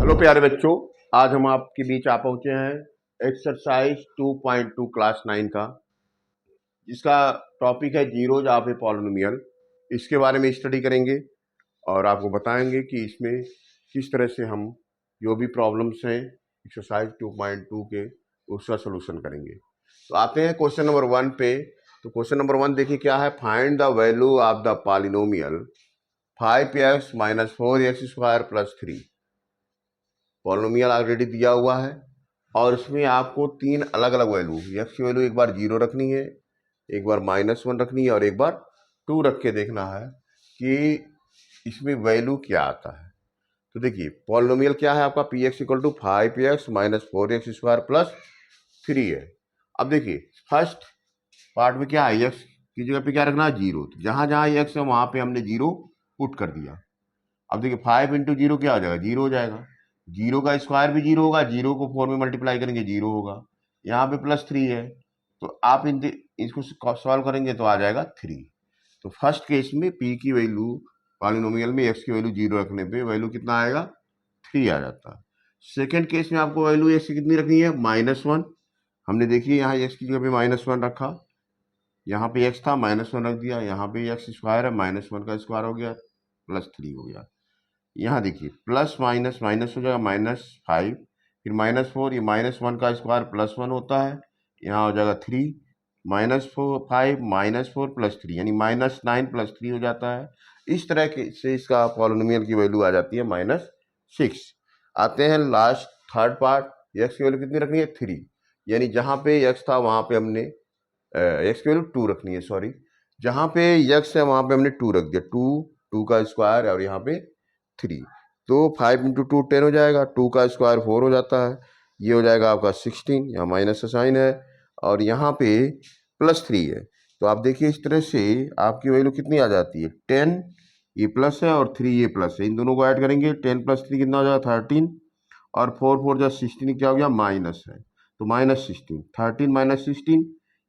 Hello प्यारे बच्चों, आज हम आपके बीच आ पहुंचे हैं एक्सरसाइज 2.2 क्लास 9 का, जिसका टॉपिक है जीरोज ऑफ ए पॉलिनोमियल। इसके बारे में स्टडी करेंगे और आपको बताएंगे कि इसमें किस तरह से हम जो भी प्रॉब्लम्स हैं एक्सरसाइज 2.2 के उसका सोल्यूशन करेंगे। तो आते हैं क्वेश्चन नंबर 1 पे। तो क्वेश्चन नंबर 1 देखिए क्या है। Find the value of the polynomial 5x - 4x² + 3। Polynomial already दिया हुआ है और इसमें आपको तीन अलग अलग वैल्यू, एक्स की वैल्यू एक बार 0 रखनी है, एक बार -1 रखनी है और एक बार 2 रख के देखना है कि इसमें वैल्यू क्या आता है। तो देखिए पॉलिनोमियल क्या है आपका, px = 5x - 4x² + 3 है। अब देखिए फर्स्ट पार्ट में क्या है, एक्स की जगह पे क्या रखना है 0। तो जहां जहां एक्स है वहां पे हमने 0 पुट कर दिया। अब देखिए 5 × 0 क्या हो जाएगा, 0 हो जाएगा। 0 का स्क्वायर भी 0 होगा, 0 को 4 में मल्टीप्लाई करेंगे 0 होगा। यहाँ पे +3 है, तो आप इसको सॉल्व करेंगे तो आ जाएगा 3। तो फर्स्ट केस में p की वैल्यू पॉलिनोमियल में x की वैल्यू 0 रखने पे वैल्यू कितना आएगा, 3 आ जाता है। सेकेंड केस में आपको वैल्यू x की कितनी रखनी है, -1। हमने देखिए यहाँ x की जगह पे -1 रखा, यहाँ पे x था -1 रख दिया, यहाँ पे x स्क्वायर है, -1 का स्क्वायर हो गया, +3 हो गया। यहाँ देखिए प्लस माइनस माइनस हो जाएगा -5, फिर -4, ये -1 का स्क्वायर +1 होता है, यहाँ हो जाएगा 3, -4 5 -4 + 3 यानी -9 + 3 हो जाता है। इस तरह के से इसका पॉलिनोमियल की वैल्यू आ जाती है -6। आते हैं लास्ट थर्ड पार्ट, एक्स की वैल्यू कितनी रखनी है 3, यानी जहाँ पे एक्स था वहाँ पे हमने एक्स की वैल्यू 2 रखनी है, सॉरी, जहाँ पे एक्स है वहाँ पे हमने 2 रख दिया, 2 का स्क्वायर और यहाँ पे 3। तो 5 × 2 10 हो जाएगा, 2 का स्क्वायर 4 हो जाता है, ये हो जाएगा आपका 16, यहाँ माइनस का साइन है और यहाँ पे +3 है। तो आप देखिए इस तरह से आपकी वैल्यू कितनी आ जाती है, 10 ये प्लस है और 3 ये प्लस है, इन दोनों को ऐड करेंगे 10 + 3 कितना हो जाएगा 13 और 4 4 जा 16 क्या हो गया माइनस है, तो -16, 13 - 16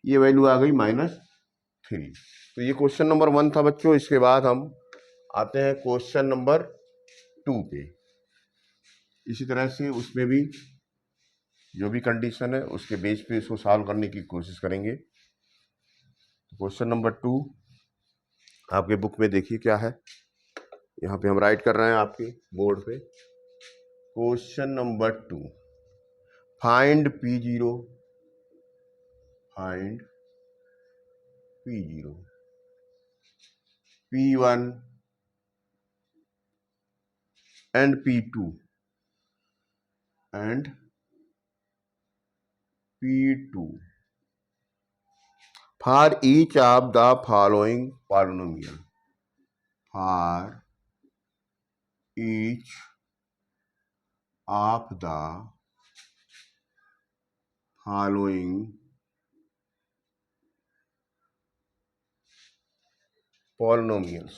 ये वैल्यू आ गई -3। तो ये क्वेश्चन नंबर 1 था बच्चों। इसके बाद हम आते हैं क्वेश्चन नंबर 2 पे। इसी तरह से उसमें भी जो भी कंडीशन है उसके बेस पे इसको सॉल्व करने की कोशिश करेंगे। क्वेश्चन नंबर 2 आपके बुक में देखिए क्या है, यहाँ पे हम राइट कर रहे हैं आपके बोर्ड पे। Question number 2, find P0, find P0, P1 and P2 and P2 for each of the following polynomial, for each of the following polynomials।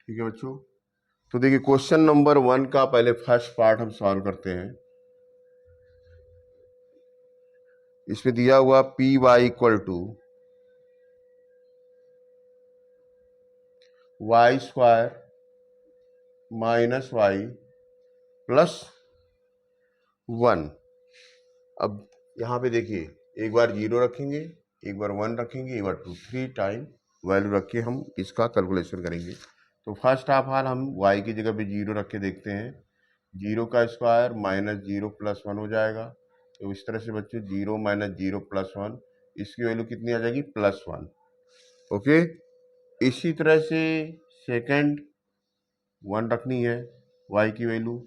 ठीक है बच्चों, तो देखिए क्वेश्चन नंबर 1 का पहले फर्स्ट पार्ट हम सॉल्व करते हैं। इसमें दिया हुआ py = y² - y +1। अब यहाँ पे देखिए एक बार 0 रखेंगे, एक बार 1 रखेंगे, एक बार 2, 3 टाइम वैल्यू रख के हम इसका कैलकुलेशन करेंगे। तो फर्स्ट ऑफ ऑल हम y की जगह पे 0 रख के देखते हैं, 0 का स्क्वायर -0 + 1 हो जाएगा। तो इस तरह से बच्चों 0 - 0 + 1, इसकी वैल्यू कितनी आ जाएगी +1। ओके, इसी तरह से सेकंड 1 रखनी है y की वैल्यू,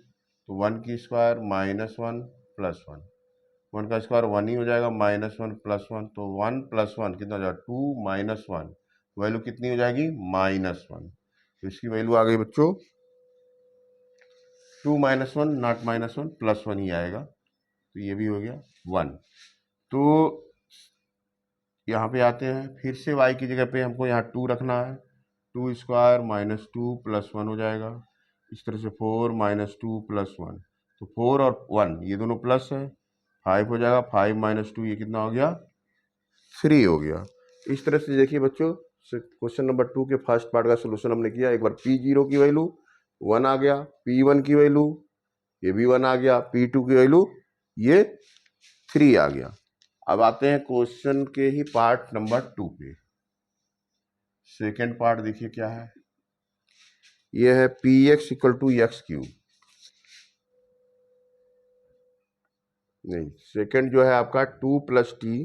तो 1 की स्क्वायर -1 + 1, 1 का स्क्वायर 1 ही हो जाएगा, -1 + 1, तो 1 + 1 कितना हो जाएगा 2 - 1, वैल्यू कितनी हो जाएगी -1। तो इसकी वैल्यू आ गई बच्चों 2 - 1 नॉट -1 +1 ही आएगा, तो ये भी हो गया 1। तो यहाँ पे आते हैं फिर से y की जगह पे हमको यहाँ 2 रखना है, 2 स्क्वायर -2 + 1 हो जाएगा, इस तरह से 4 - 2 + 1, तो 4 और 1 ये दोनों प्लस है, 5 हो जाएगा, 5 - 2 ये कितना हो गया 3 हो गया। इस तरह से देखिए बच्चों क्वेश्चन नंबर 2 के फर्स्ट पार्ट का सोल्यूशन हमने किया। एक बार P0 की वैल्यू 1 आ गया, P1 की वैल्यू ये भी 1 आ गया, P2 की वैल्यू ये 3 आ गया। अब आते हैं क्वेश्चन के ही पार्ट नंबर 2 पे। सेकेंड पार्ट देखिए क्या है, ये है Px equal to x cube. नहीं, सेकेंड जो है आपका 2 plus t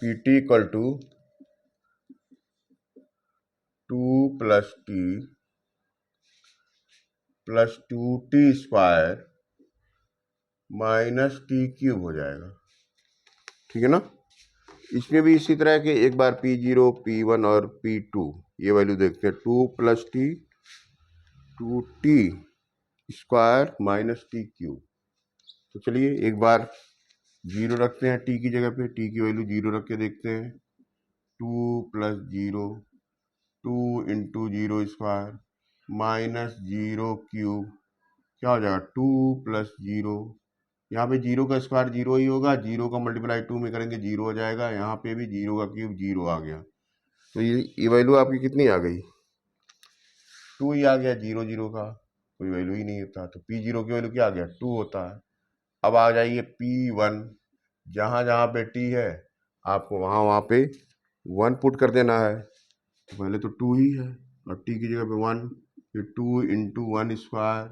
Pt equal to 2 plus t plus 2t square minus t cube हो जाएगा। ठीक है ना। इसमें भी इसी तरह के एक बार P0, P1 और P2 ये वैल्यू देखते हैं। 2 plus T 2t square minus t cube. तो चलिए एक बार 0 रखते हैं t की जगह पे, t की वैल्यू 0 रख के देखते हैं। 2 plus 0 2 into 0 square minus 0 cube क्या हो जाएगा 2 प्लस 0। यहाँ पे 0 का स्क्वायर 0 ही होगा, 0 का मल्टीप्लाई 2 में करेंगे 0 हो जाएगा। यहाँ पे भी 0 का क्यूब 0 आ गया। तो ये वैल्यू आपकी कितनी आ गई, 2 ही आ गया। 0 0 का कोई वैल्यू ही नहीं होता, तो P0 की वैल्यू क्या आ गया 2 होता है। अब आ जाइए P1, जहाँ जहाँ पे t है आपको वहाँ वहाँ पे 1 पुट कर देना है। तो पहले तो 2 ही है और t की जगह पे 1, फिर 2 इंटू 1 स्क्वायर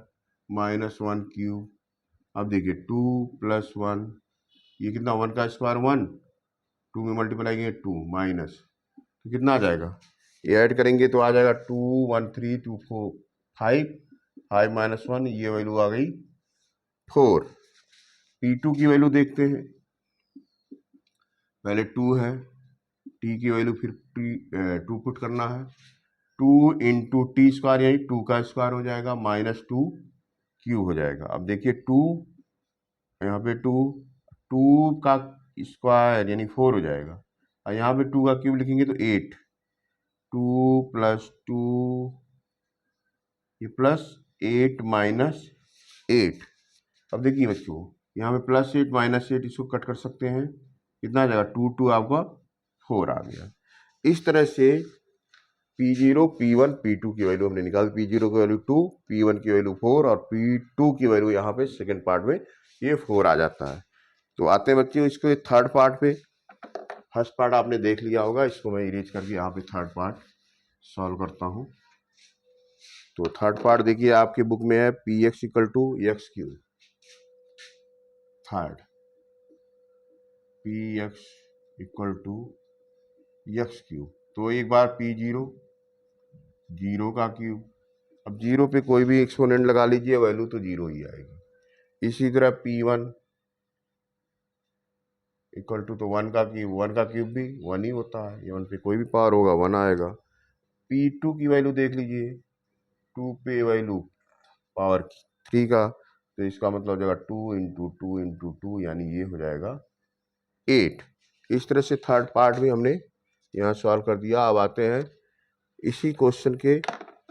माइनस 1 क्यूब। अब देखिए 2 प्लस 1 ये कितना 1 का स्क्वायर 1, 2 में मल्टीप्लाई करेंगे 2 माइनस, तो कितना आ जाएगा, ये ऐड करेंगे तो आ जाएगा 2 1 3 2 4 5 5 माइनस 1 ये वैल्यू आ गई 4। P2 की वैल्यू देखते हैं, पहले 2 है, t की वैल्यू फिर 2 पुट करना है। 2 इंटू टी स्क्वायर यही 2 का स्क्वायर हो जाएगा माइनस 2 क्यूब हो जाएगा। अब देखिए 2 यहाँ पे 2 का स्क्वायर यानी 4 हो जाएगा, और यहाँ पे 2 का क्यूब लिखेंगे तो 8। 2 प्लस 2 ये प्लस 8 माइनस 8। अब देखिए बच्चों यहाँ पे प्लस 8 माइनस 8 इसको कट कर सकते हैं, कितना आ जाएगा 2 2 आपका 4 आ गया। इस तरह से P0 P1 P2 की वैल्यू हमने निकाली। P0 की वैल्यू 2, P1 की वैल्यू 4 और P2 की वैल्यू यहाँ पे सेकेंड पार्ट में ये 4 आ जाता है। तो आते हैं बच्चे इसको थर्ड पार्ट पे। फर्स्ट पार्ट आपने देख लिया होगा, इसको मैं इरेज करके यहाँ पे थर्ड पार्ट सॉल्व करता हूँ। तो थर्ड पार्ट देखिए आपके बुक में है Px equal to x cube. Third Px equal to x cube. तो एक बार P0 0 का क्यूब, अब 0 पे कोई भी एक्सपोनेंट लगा लीजिए वैल्यू तो 0 ही आएगी। इसी तरह P1 इक्वल टू तो 1 का क्यूब भी 1 ही होता है, ये 1 पे कोई भी पावर होगा 1 आएगा। P2 की वैल्यू देख लीजिए, 2 पे वैल्यू पावर 3 का, तो इसका मतलब हो जाएगा 2 इंटू 2 इंटू 2 यानी ये हो जाएगा 8। इस तरह से थर्ड पार्ट भी हमने यहाँ सॉल्व कर दिया। अब आते हैं इसी क्वेश्चन के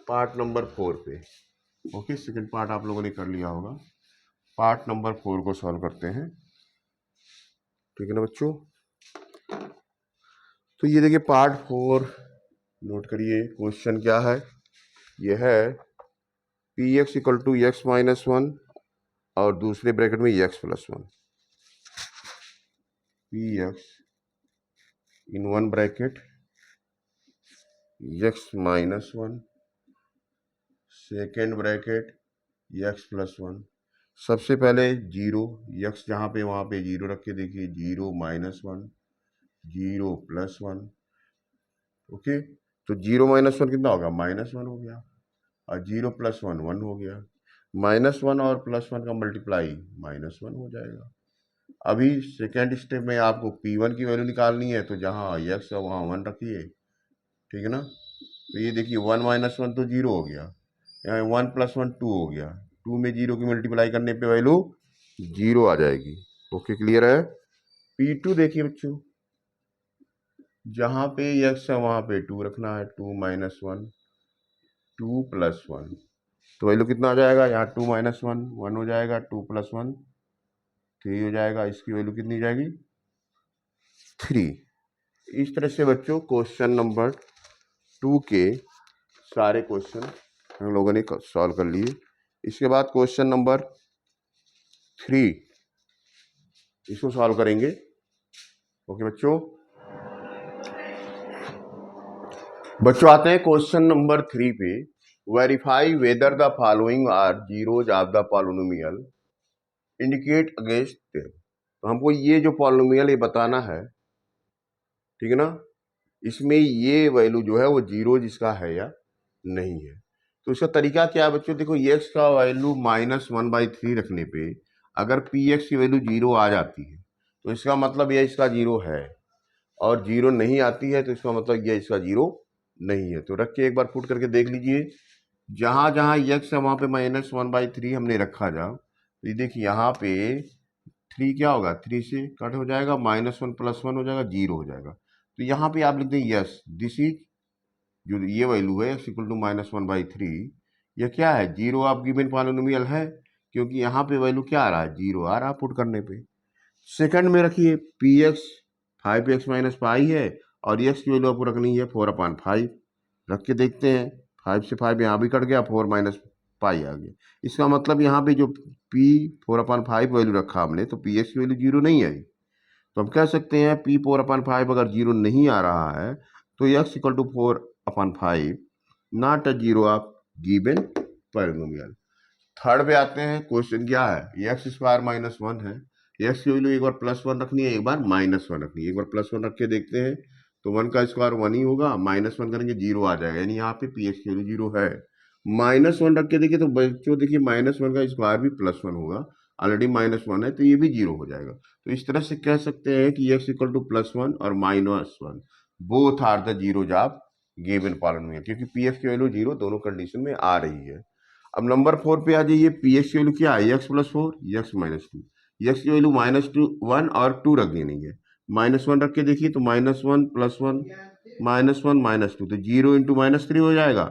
पार्ट नंबर 4 पे। ओके, सेकंड पार्ट आप लोगों ने कर लिया होगा, पार्ट नंबर 4 को सॉल्व करते हैं। ठीक है ना बच्चों। तो ये देखिए पार्ट 4 नोट करिए, क्वेश्चन क्या है, ये है Px equal to x minus 1 और दूसरे ब्रैकेट में x plus 1। Px in one bracket x minus 1 second bracket x plus 1। सबसे पहले 0, x जहाँ पे वहाँ पे 0 रख के देखिए, 0 माइनस 1 0 प्लस 1। ओके, तो 0 माइनस 1 कितना होगा माइनस 1 हो गया, और 0 प्लस 1 1 हो गया। माइनस 1 और प्लस 1 का मल्टीप्लाई माइनस 1 हो जाएगा। अभी सेकेंड स्टेप में आपको P1 की वैल्यू निकालनी है, तो जहाँ x है वहाँ 1 रखिए। ठीक है ना। तो ये देखिए 1 माइनस 1 तो 0 हो गया, यहाँ 1 प्लस 1 2 हो गया, 2 में 0 की मल्टीप्लाई करने पे वैल्यू 0 आ जाएगी। ओके, क्लियर है। P2 देखिए बच्चों, जहाँ पे x है वहाँ पे 2 रखना है, 2 माइनस 1 2 प्लस 1, तो वैल्यू कितना आ जाएगा, यहाँ 2 माइनस 1 1 हो जाएगा, 2 प्लस 1 3 हो जाएगा। इसकी वैल्यू कितनी जाएगी 3। इस तरह से बच्चों क्वेश्चन नंबर 2 के सारे क्वेश्चन हम लोगों ने सॉल्व कर लिए। इसके बाद क्वेश्चन नंबर 3 इसको सॉल्व करेंगे। ओके बच्चों आते हैं क्वेश्चन नंबर 3 पे। Verify whether the following are zeros of the polynomial indicate against them. तो हमको ये जो पॉलिनोमियल ये बताना है, ठीक है ना, इसमें ये वैल्यू जो है वो जीरोज इसका है या नहीं है। तो इसका तरीका क्या है बच्चों, देखो एक्स का वैल्यू -1/3 रखने पे अगर पी एक्स की वैल्यू 0 आ जाती है तो इसका मतलब यह इसका 0 है, और 0 नहीं आती है तो इसका मतलब यह इसका 0 नहीं है। तो रख के एक बार पुट करके देख लीजिए, जहां जहां एक्स है वहां पे -1/3 हमने रखा जा, तो ये देखिए यहाँ पे 3 क्या होगा, 3 से कट हो जाएगा, -1 + 1 हो जाएगा, 0 हो जाएगा। तो यहाँ पे आप लिख दें यस, दिस इज जो ये वैल्यू है x = -1/3, यह क्या है, 0 आप गिवन पॉलिनोमियल है, क्योंकि यहाँ पे वैल्यू क्या आ रहा है, 0 आ रहा है पुट करने पे। सेकंड में रखिए पी एक्स 5x - पाई है, और x की वैल्यू आपको रखनी है 4/5। रख के देखते हैं, 5 से 5 यहाँ भी कट गया, 4 - पाई आ गया। इसका मतलब यहाँ पे जो p 4/5 वैल्यू रखा हमने, तो पी एक्स की वैल्यू 0 नहीं आई। तो हम कह सकते हैं p 4/5 अगर 0 नहीं आ रहा है तो x = 4/5 not a 0 of given polynomial. Third पे आते हैं, क्वेश्चन क्या है, x² - 1 है, x की वैल्यू एक बार +1 रखनी है, एक बार -1 रखनी है। एक बार +1 रख के देखते हैं तो 1 का स्क्वायर 1 ही होगा, -1 करेंगे 0 आ जाएगा, यानी यहाँ पे पी एक्स की वैल्यू 0 है। -1 रख के देखिए तो बच्चों देखिए -1 का स्क्वायर भी +1 होगा, ऑलरेडी -1 है तो ये भी 0 हो जाएगा। तो इस तरह से कह सकते हैं कि x = +1 और -1 both are the zeros of given polynomial, क्योंकि पी एक्स की वैल्यू 0 दोनों कंडीशन में आ रही है। अब नंबर 4 पे आ जाइए, पी एक्स की वैल्यू क्या है, x + 4 x - 2। x की वैल्यू -1 और 2 रख देनी है, -1 रख के देखिए तो -1 + 1 -1 - 2, तो 0 × -3 हो जाएगा,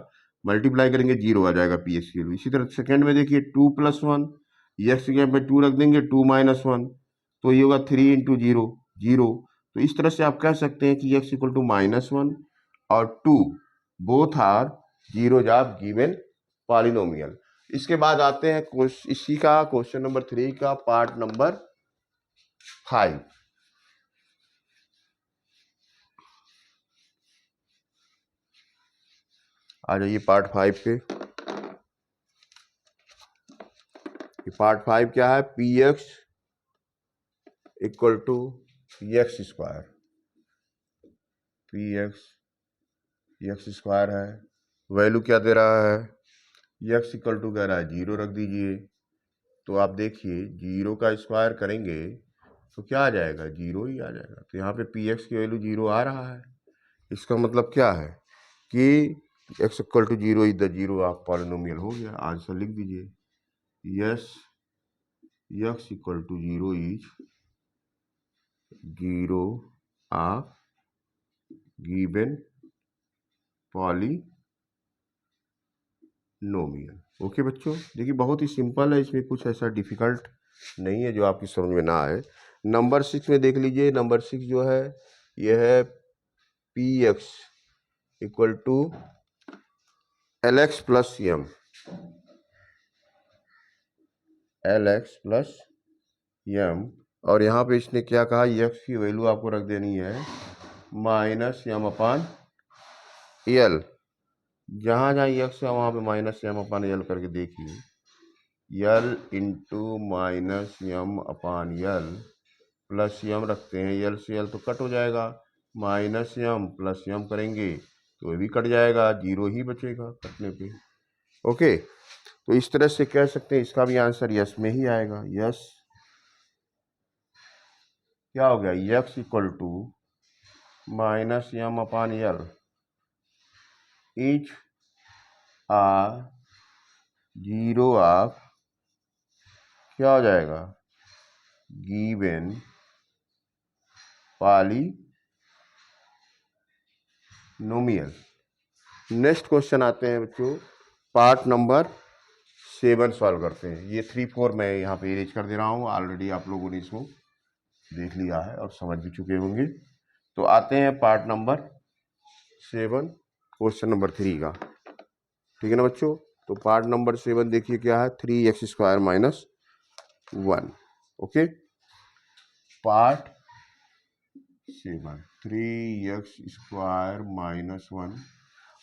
मल्टीप्लाई करेंगे 0 आ जाएगा पी एक्स की वैल्यू। इसी तरह सेकंड में देखिए 2 + 1, x की जगह पे 2 रख देंगे, 2 - 1, तो ये होगा 3 × 0 0। तो इस तरह से आप कह सकते हैं कि x = -1 और 2 both are zeros of given polynomial. इसके बाद आते हैं इसी का क्वेश्चन नंबर 3 का पार्ट नंबर 5। आ जाइए पार्ट 5 पे। पार्ट 5 क्या है, P x = x², P x x² है, वैल्यू क्या दे रहा है, x = कह रहा है 0 रख दीजिए। तो आप देखिए 0 का स्क्वायर करेंगे तो क्या आ जाएगा, 0 ही आ जाएगा। तो यहाँ पे पी एक्स की वैल्यू 0 आ रहा है, इसका मतलब क्या है कि x = 0 is the 0 of polynomial. हो गया, आंसर लिख दीजिए, yes x = 0 is 0 of given polynomial. Okay बच्चों, देखिए बहुत ही सिंपल है, इसमें कुछ ऐसा डिफिकल्ट नहीं है जो आपकी समझ में ना आए। नंबर 6 में देख लीजिए, नंबर 6 जो है यह है P x = LX + M, LX + M, और यहाँ पे इसने क्या कहा, x की वैल्यू आपको रख देनी है -M/L। जहाँ जहाँ x है वहाँ पे -M/L करके देखिए, L × -M/L + M रखते हैं, L से L तो कट हो जाएगा, -M + M करेंगे तो ये भी कट जाएगा, 0 ही बचेगा कटने पे। ओके, तो इस तरह से कह सकते हैं, इसका भी आंसर यस में ही आएगा। यस क्या हो गया, x = -M/L is uh 0 of क्या हो जाएगा, गिवन पॉलिनोमियल। नेक्स्ट क्वेश्चन आते हैं बच्चों, पार्ट नंबर 7 सॉल्व करते हैं। ये 3, 4 मैं यहाँ पे इरेज कर दे रहा हूँ, ऑलरेडी आप लोगों ने इसको देख लिया है और समझ भी चुके होंगे। तो आते हैं पार्ट नंबर 7 क्वेश्चन नंबर 3 का। ठीक है ना बच्चों। तो पार्ट नंबर 7 देखिए क्या है, 3x² minus 1। Okay, part 7 3x² minus 1।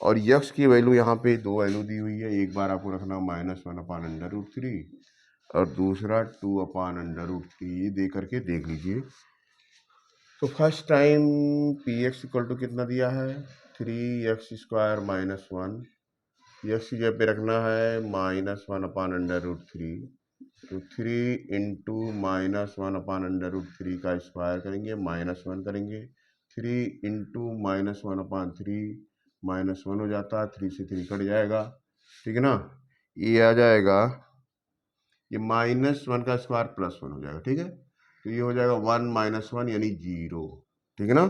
और यक्स की वैल्यू यहाँ पे दो वैल्यू दी हुई है। एक बार आपको रखना -1/√3 और दूसरा 2/√3। ये दे करके देख लीजिए। तो first time P x equal to कितना दिया है, 3x² माइनस 1। यक्स की जगह पे रखना है -1/√3। तो 3 इंटू -1/√3 का स्क्वायर करेंगे, -1 करेंगे। 3 इंटू -1/3 -1 हो जाता है, 3 से 3 कट जाएगा। ठीक है ना। ये आ जाएगा, ये -1 का स्क्वायर +1 हो जाएगा। ठीक है, तो ये हो जाएगा 1 - 1 यानी 0। ठीक है ना।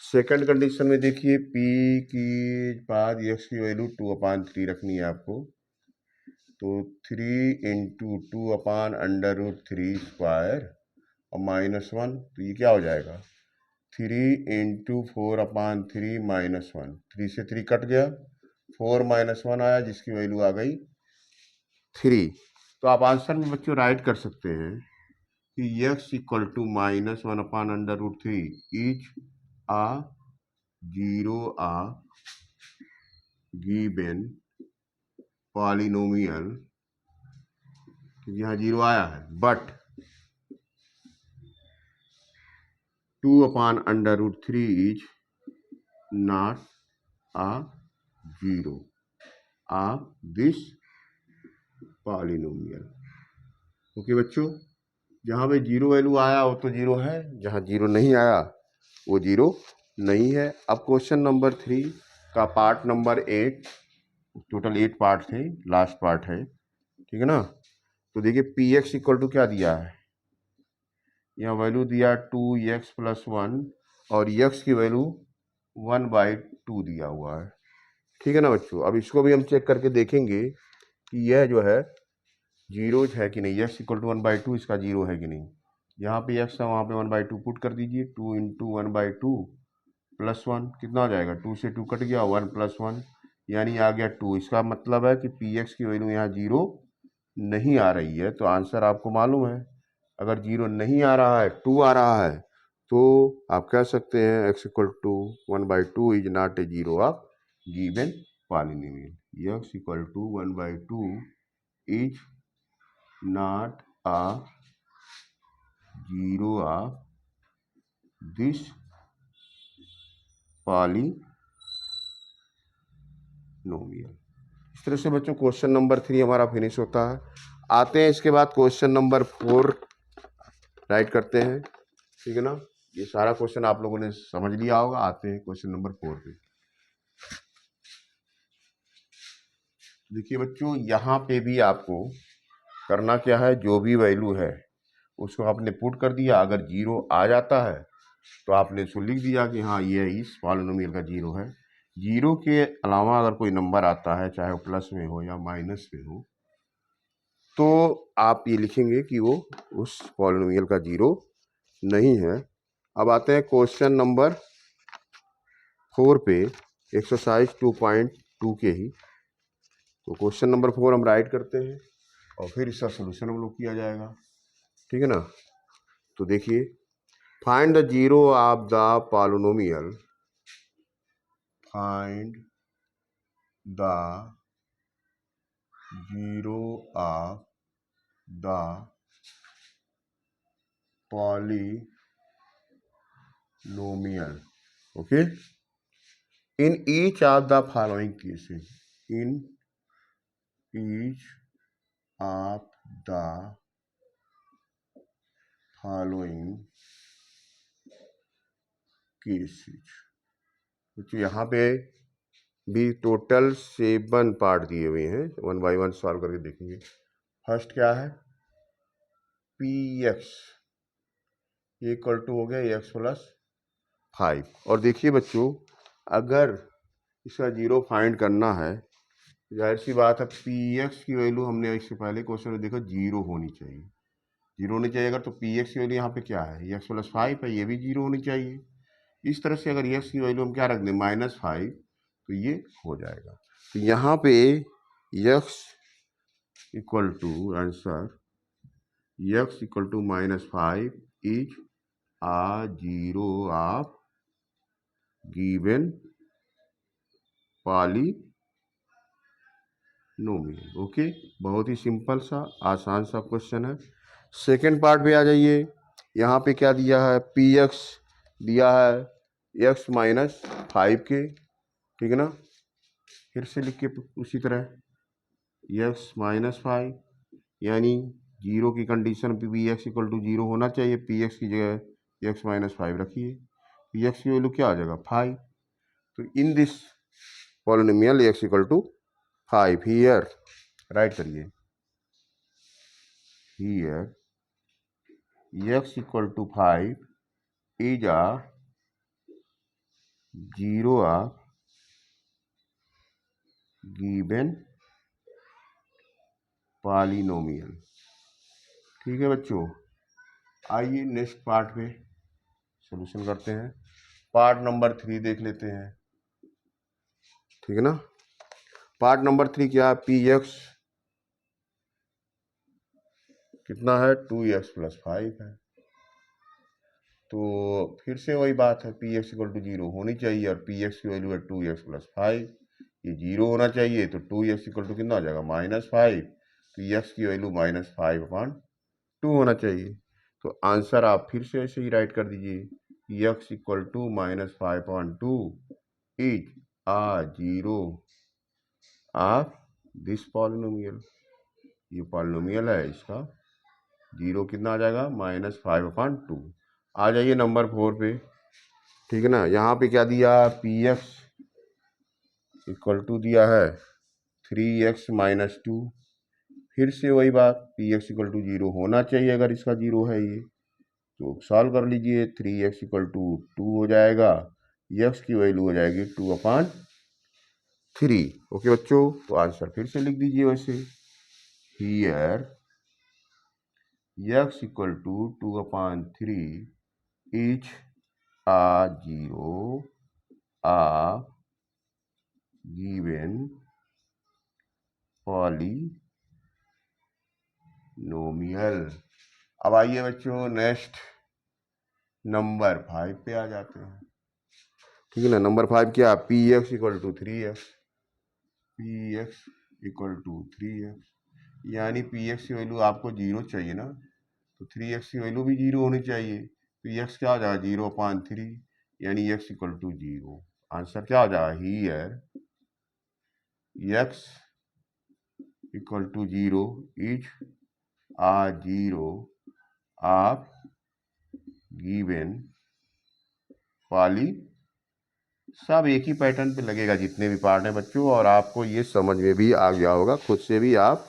सेकंड कंडीशन में देखिए, p की बाद x की वैल्यू 2/3 रखनी है आपको। तो 3 इंटू 2/√3 स्क्वायर और -1, तो ये क्या हो जाएगा, 3 इंटू 4/3 -1। 3 से 3 कट गया, 4 - 1 आया जिसकी वैल्यू आ गई 3। तो आप आंसर में बच्चों राइट कर सकते हैं कि x equal to -1/√3 is a 0 a given polynomial. यहाँ 0 आया है, but 2/√3 is not a 0 of this polynomial. Okay बच्चों, जहाँ पे 0 वैल्यू आया वो तो 0 है, जहाँ 0 नहीं आया वो 0 नहीं है। अब क्वेश्चन नंबर 3 का पार्ट नंबर 8, टोटल 8 पार्ट थे, लास्ट पार्ट है। ठीक है ना। तो देखिए पी एक्स इक्वल टू क्या दिया है, यहाँ वैल्यू दिया 2x + 1 और यक्स की वैल्यू 1/2 दिया हुआ है। ठीक है ना बच्चों। अब इसको भी हम चेक करके देखेंगे कि यह जो है जीरो है कि नहीं। x इक्वल टू 1/2 इसका 0 है कि नहीं। यहाँ पे x था, वहाँ पे 1/2 पुट कर दीजिए। 2 इंटू 1/2 + 1 कितना हो जाएगा, 2 से 2 कट गया, 1 + 1 यानी आ गया 2। इसका मतलब है कि पी एक्स की वैल्यू यहाँ 0 नहीं आ रही है। तो आंसर आपको मालूम है, अगर 0 नहीं आ रहा है, 2 आ रहा है, तो आप कह सकते हैं x equal to 1/2 is not a 0 of given polynomial. x equal to 1/2 is not a 0 of this polynomial। इस तरह से बच्चों क्वेश्चन नंबर 3 हमारा फिनिश होता है। आते हैं इसके बाद क्वेश्चन नंबर 4 राइट करते हैं। ठीक है ना। ये सारा क्वेश्चन आप लोगों ने समझ लिया होगा। आते हैं क्वेश्चन नंबर 4 पे। देखिए बच्चों, यहाँ पे भी आपको करना क्या है, जो भी वैल्यू है उसको आपने पुट कर दिया। अगर 0 आ जाता है तो आपने इसको लिख दिया कि हाँ ये इस पॉलिनोमियल का 0 है। 0 के अलावा अगर कोई नंबर आता है, चाहे वो प्लस में हो या माइनस में हो, तो आप ये लिखेंगे कि वो उस पॉलिनोमियल का 0 नहीं है। अब आते हैं क्वेश्चन नंबर 4 पे, एक्सरसाइज 2.2 के ही। तो क्वेश्चन नंबर 4 हम राइट करते हैं और फिर इसका सोल्यूशन हम लोग किया जाएगा। ठीक है ना। तो देखिए, find the 0 of the polynomial, find the 0 of the polynomial, okay, in each of the following cases, in each of the following cases। तो यहाँ पे भी टोटल 7 पार्ट दिए हुए हैं, 1 बाय 1 सॉल्व करके देखेंगे। फर्स्ट क्या है, पी एक्स इक्वल टू हो गया x + 5। और देखिए बच्चों, अगर इसका 0 फाइंड करना है, जाहिर सी बात है पी एक्स की वैल्यू हमने इससे पहले क्वेश्चन में देखा 0 होनी चाहिए। 0 होनी चाहिए। अगर तो पी एक्स की वैल्यू यहाँ पे क्या है, x + 5 है, ये भी 0 होनी चाहिए। इस तरह से अगर एक्स की वैल्यू हम क्या रख दें -5 तो ये हो जाएगा। तो यहाँ पे x equal to answer x equal to -5 is a zero of given polynomial. Okay, बहुत ही सिंपल सा आसान सा क्वेश्चन है। सेकेंड पार्ट पे आ जाइए। यहाँ पे क्या दिया है, पी एक्स दिया है x -5 के, ठीक है ना। फिर से लिख के उसी तरह x -5 यानी जीरो की कंडीशन पे भी x इक्वल टू जीरो होना चाहिए। पी एक्स की जगह x -5 रखिए, पी एक्स की वैल्यू क्या आ जाएगा 5। तो in this polynomial x equal to 5 here right करिए, here x equal to 5 is a zero of given polynomial. ठीक है बच्चों, आइए नेक्स्ट पार्ट पे सॉल्यूशन करते हैं। पार्ट नंबर 3 देख लेते हैं, ठीक है ना। पार्ट नंबर 3 क्या है, पी एक्स कितना है 2x + 5 है। तो फिर से वही बात है, P x equal to zero होनी चाहिए और पी एक्स की वैल्यू है 2x + 5, ये जीरो होना चाहिए। तो 2x इक्वल टू कितना हो जाएगा -5, तो x की वैल्यू -5/2 होना चाहिए। तो आंसर आप फिर से ऐसे ही राइट कर दीजिए, x equal to -5/2 is a zero of this polynomial. ये पॉलिनोमियल है, इसका जीरो कितना आ जाएगा -5/2। आ जाइए नंबर 4 पे, ठीक है ना। यहाँ पे क्या दिया, पी एक्स इक्वल टू दिया है 3x - 2। फिर से वही बात, P x equal to zero होना चाहिए, अगर इसका जीरो है ये तो सॉल्व कर लीजिए। 3x इक्वल टू 2 हो जाएगा, x की वैल्यू हो जाएगी 2/3। ओके बच्चों, तो आंसर फिर से लिख दीजिए वैसे, here x equal to 2/3 is a zero of given polynomial. अब आइए बच्चों नेक्स्ट नंबर 5 पे आ जाते हैं, ठीक है ना। नंबर 5 क्या, P x equal to 3x, P x equal to 3x यानी पी एक्स की वैल्यू आपको जीरो चाहिए ना, तो 3x की वैल्यू भी जीरो होनी चाहिए। तो x क्या हो जाएगा 0/3 यानी x equal to zero. Answer क्या हो जाएगा, here x equal to zero is a zero of given poly. सब एक ही पैटर्न पे लगेगा जितने भी पार्ट हैं बच्चों, और आपको ये समझ में भी आ गया होगा, खुद से भी आप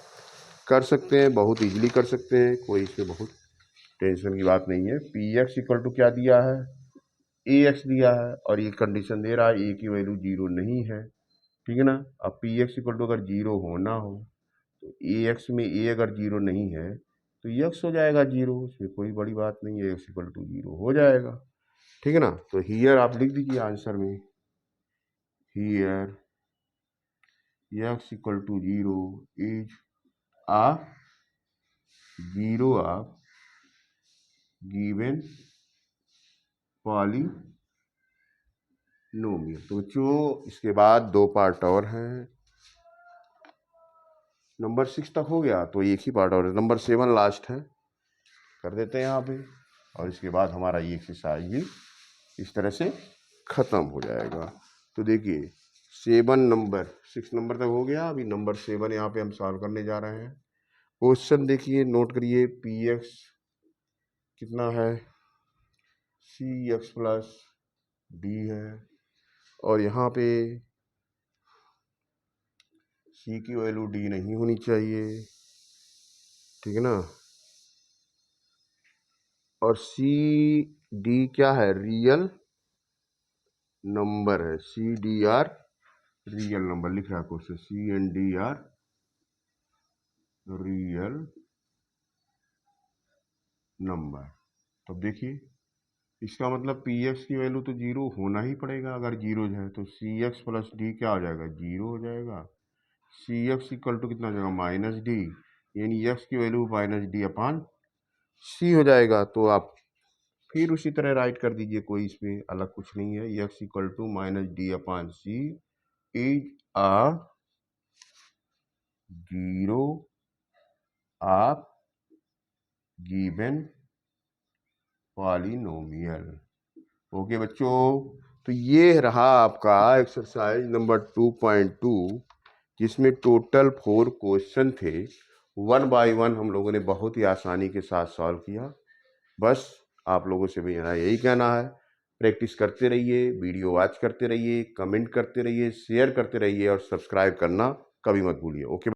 कर सकते हैं, बहुत इजीली कर सकते हैं, कोई इसमें बहुत टेंशन की बात नहीं है। पी एक्स इक्वल टू क्या दिया है, ए एक्स दिया है और ये कंडीशन दे रहा है ए की वैल्यू जीरो नहीं है, ठीक है ना। अब पी एक्स इक्वल टू अगर जीरो होना हो तो ए एक्स में ए अगर जीरो नहीं है तो एक्स हो जाएगा जीरो, उसमें कोई बड़ी बात नहीं है, एक्स इक्वल टू जीरो हो जाएगा, ठीक है ना। तो हियर आप लिख दीजिए आंसर में, here x equal to zero is a zero of given polynomial. तो बच्चों इसके बाद दो पार्ट और हैं, नंबर 6 तक हो गया तो एक ही पार्ट और है, नंबर 7 लास्ट है, कर देते हैं यहाँ पे, और इसके बाद हमारा ये एक्सरसाइज भी इस तरह से ख़त्म हो जाएगा। तो देखिए 6 नंबर तक हो गया, अभी नंबर 7 यहाँ पे हम सॉल्व करने जा रहे हैं। क्वेश्चन देखिए, नोट करिए, पी एक्स कितना है, सी एक्स प्लस डी है, और यहाँ पे सी की वैल्यू डी नहीं होनी चाहिए, ठीक है ना। और सी डी क्या है, रियल नंबर है, C D are real number लिख रहा है question, C and D are real number. तो देखिए इसका मतलब पी एक्स की वैल्यू तो जीरो होना ही पड़ेगा। अगर जीरो है तो सी एक्स प्लस डी क्या हो जाएगा, जीरो हो जाएगा। सी एक्स इक्वल टू कितना हो जाएगा, माइनस डी, यानी एक्स की वैल्यू माइनस डी अपान सी हो जाएगा। तो आप फिर उसी तरह राइट कर दीजिए, कोई इसमें अलग कुछ नहीं है। X equal to minus D upon C is a zero of given polynomial. Okay बच्चों, तो ये रहा आपका एक्सरसाइज नंबर 2.2, जिसमें टोटल 4 क्वेश्चन थे। वन बाय वन हम लोगों ने बहुत ही आसानी के साथ सॉल्व किया। बस आप लोगों से भी यही कहना है, प्रैक्टिस करते रहिए, वीडियो वॉच करते रहिए, कमेंट करते रहिए, शेयर करते रहिए और सब्सक्राइब करना कभी मत भूलिए। ओके।